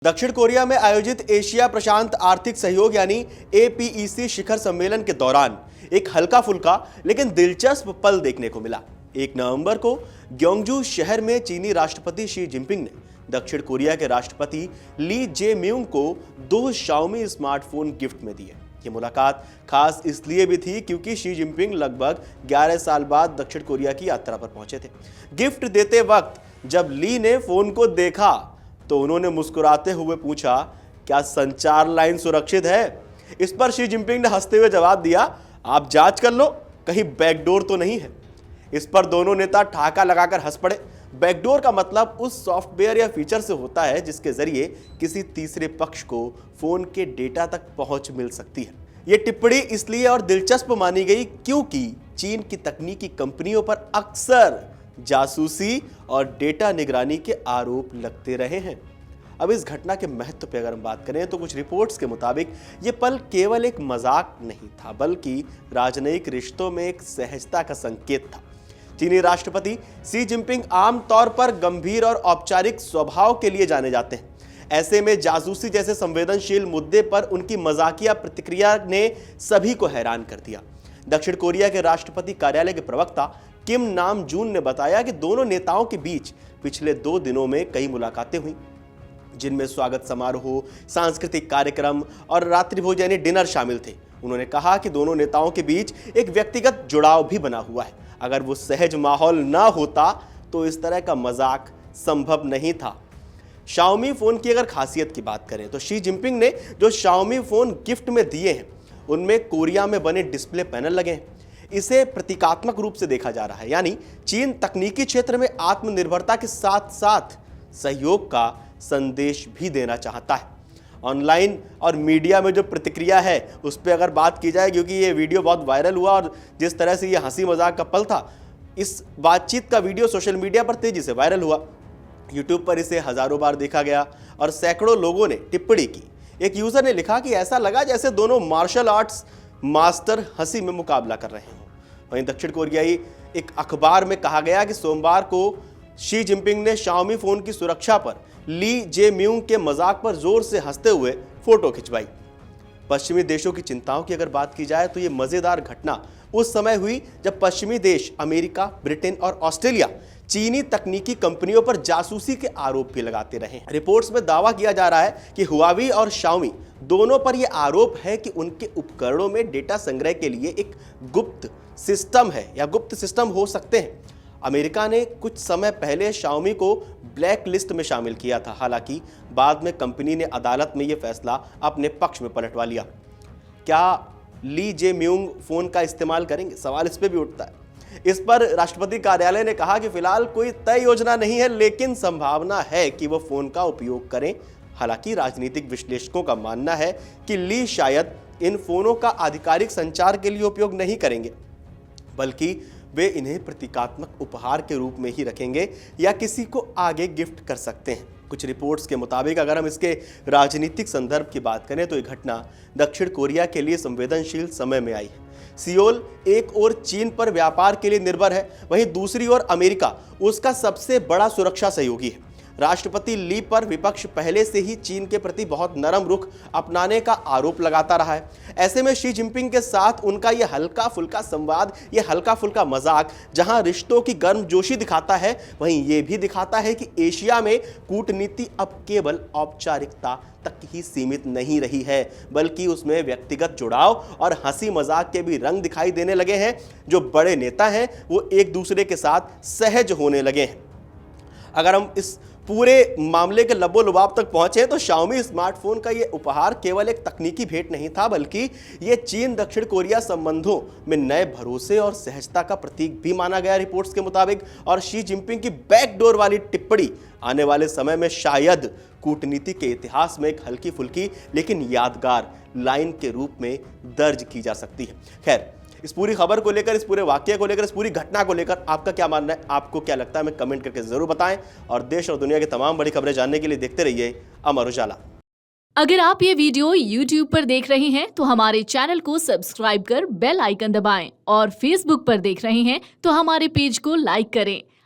दक्षिण कोरिया में आयोजित एशिया प्रशांत आर्थिक सहयोग यानी एपीईसी शिखर सम्मेलन के दौरान एक हल्का फुल्का लेकिन दिलचस्प पल देखने को मिला। 1 नवंबर को ग्योंगजू शहर में चीनी राष्ट्रपति शी जिनपिंग ने दक्षिण कोरिया के राष्ट्रपति ली जे म्यूंग को 2 शाओमी स्मार्टफोन गिफ्ट में दिए। ये मुलाकात खास इसलिए भी थी क्योंकि शी जिनपिंग लगभग 11 साल बाद दक्षिण कोरिया की यात्रा पर पहुंचे थे। गिफ्ट देते वक्त जब ली ने फोन को देखा तो उन्होंने मुस्कुराते हुए पूछा, क्या संचार लाइन सुरक्षित है? इस पर शी जिनपिंग ने हंसते हुए जवाब दिया, आप जांच कर लो, कहीं बैकडोर तो नहीं है। इस पर दोनों नेता ठहाका लगाकर हंस पड़े। बैकडोर का मतलब उस सॉफ्टवेयर या फीचर से होता है जिसके जरिए किसी तीसरे पक्ष को फोन के डेटा तक पहुंच मिल सकती है। यह टिप्पणी इसलिए और दिलचस्प मानी गई क्योंकि चीन की तकनीकी कंपनियों पर अक्सर जासूसी और डेटा निगरानी के आरोप लगते रहे हैं। अब इस घटना के महत्व पर अगर हम बात करें तो कुछ रिपोर्ट्स के मुताबिक ये पल केवल एक मजाक नहीं था, बल्कि राजनयिक रिश्तों में एक सहजता का संकेत था। चीनी राष्ट्रपति शी जिनपिंग आमतौर पर गंभीर और औपचारिक स्वभाव के लिए जाने जाते हैं। ऐसे में जासूसी जैसे संवेदनशील मुद्दे पर उनकी मजाकिया प्रतिक्रिया ने सभी को हैरान कर दिया। दक्षिण कोरिया के राष्ट्रपति कार्यालय के प्रवक्ता किम नाम जून ने बताया कि दोनों नेताओं के बीच पिछले 2 दिनों में कई मुलाकातें हुई, जिनमें स्वागत समारोह, सांस्कृतिक कार्यक्रम और रात्रि भोज यानी डिनर शामिल थे। उन्होंने कहा कि दोनों नेताओं के बीच एक व्यक्तिगत जुड़ाव भी बना हुआ है। अगर वो सहज माहौल ना होता तो इस तरह का मजाक संभव नहीं था। शाओमी फोन की अगर खासियत की बात करें तो शी जिनपिंग ने जो शाओमी फोन गिफ्ट में दिए हैं उनमें कोरिया में बने डिस्प्ले पैनल लगे हैं। इसे प्रतीकात्मक रूप से देखा जा रहा है, यानी चीन तकनीकी क्षेत्र में आत्मनिर्भरता के साथ साथ सहयोग का संदेश भी देना चाहता है। ऑनलाइन और मीडिया में जो प्रतिक्रिया है उस पर अगर बात की जाए, क्योंकि ये वीडियो बहुत वायरल हुआ और जिस तरह से ये हंसी मजाक का पल था, इस बातचीत का वीडियो सोशल मीडिया पर तेजी से वायरल हुआ। यूट्यूब पर इसे हजारों बार देखा गया और सैकड़ों लोगों ने टिप्पणी की। एक यूजर ने लिखा कि ऐसा लगा जैसे दोनों मार्शल आर्ट्स मास्टर हंसी में मुकाबला कर रहे हों। वहीं दक्षिण कोरियाई एक अखबार में कहा गया कि सोमवार को शी जिनपिंग ने शाओमी फोन की सुरक्षा पर ली जे म्यूंग के मजाक पर जोर से हंसते हुए फोटो खिंचवाई। पश्चिमी देशों की चिंताओं की अगर बात की जाए तो यह मजेदार घटना उस समय हुई जब पश्चिमी देश अमेरिका, ब्रिटेन और ऑस्ट्रेलिया चीनी तकनीकी कंपनियों पर जासूसी के आरोप भी लगाते रहे। रिपोर्ट्स में दावा किया जा रहा है कि हुआवी और शाओमी दोनों पर यह आरोप है कि उनके उपकरणों में डेटा संग्रह के लिए एक गुप्त सिस्टम है या गुप्त सिस्टम हो सकते हैं। अमेरिका ने कुछ समय पहले शाओमी को ब्लैक लिस्ट में शामिल किया था। हालांकि बाद में कंपनी ने अदालत में यह फैसला अपने पक्ष में पलटवा लिया। क्या ली जे म्यूंग फोन का इस्तेमाल करेंगे? सवाल इस पर भी उठता है। इस पर राष्ट्रपति कार्यालय ने कहा कि फिलहाल कोई तय योजना नहीं है, लेकिन संभावना है कि वह फोन का उपयोग करें। हालांकि राजनीतिक विश्लेषकों का मानना है कि ली शायद इन फोनों का आधिकारिक संचार के लिए उपयोग नहीं करेंगे, बल्कि वे इन्हें प्रतीकात्मक उपहार के रूप में ही रखेंगे या किसी को आगे गिफ्ट कर सकते हैं। कुछ रिपोर्ट्स के मुताबिक अगर हम इसके राजनीतिक संदर्भ की बात करें तो यह घटना दक्षिण कोरिया के लिए संवेदनशील समय में आई है। सियोल एक ओर चीन पर व्यापार के लिए निर्भर है, वहीं दूसरी ओर अमेरिका उसका सबसे बड़ा सुरक्षा सहयोगी है। राष्ट्रपति ली पर विपक्ष पहले से ही चीन के प्रति बहुत नरम रुख अपनाने का आरोप लगाता रहा है। ऐसे में शी जिनपिंग के साथ उनका यह हल्का फुल्का संवाद, यह हल्का फुल्का मजाक जहां रिश्तों की गर्मजोशी दिखाता है, वहीं यह भी दिखाता है कि एशिया में कूटनीति अब केवल औपचारिकता तक ही सीमित नहीं रही है, बल्कि उसमें व्यक्तिगत जुड़ाव और हंसी मजाक के भी रंग दिखाई देने लगे हैं। जो बड़े नेता हैं वो एक दूसरे के साथ सहज होने लगे हैं। अगर हम इस पूरे मामले के लबो-लुबाब तक पहुंचे तो शाओमी स्मार्टफोन का यह उपहार केवल एक तकनीकी भेंट नहीं था, बल्कि यह चीन दक्षिण कोरिया संबंधों में नए भरोसे और सहजता का प्रतीक भी माना गया रिपोर्ट्स के मुताबिक। और शी जिनपिंग की बैकडोर वाली टिप्पणी आने वाले समय में शायद कूटनीति के इतिहास में एक हल्की फुल्की लेकिन यादगार लाइन के रूप में दर्ज की जा सकती है। खैर, इस पूरी खबर को लेकर, इस पूरे वाकये को लेकर, इस पूरी घटना को लेकर आपका क्या मानना है? आपको क्या लगता है? हमें कमेंट करके जरूर बताएं। और देश और दुनिया की तमाम बड़ी खबरें जानने के लिए देखते रहिए अमर उजाला। अगर आप ये वीडियो YouTube पर देख रहे हैं तो हमारे चैनल को सब्सक्राइब कर बेल आइकन दबाएं, और Facebook पर देख रहे हैं तो हमारे पेज को लाइक करें।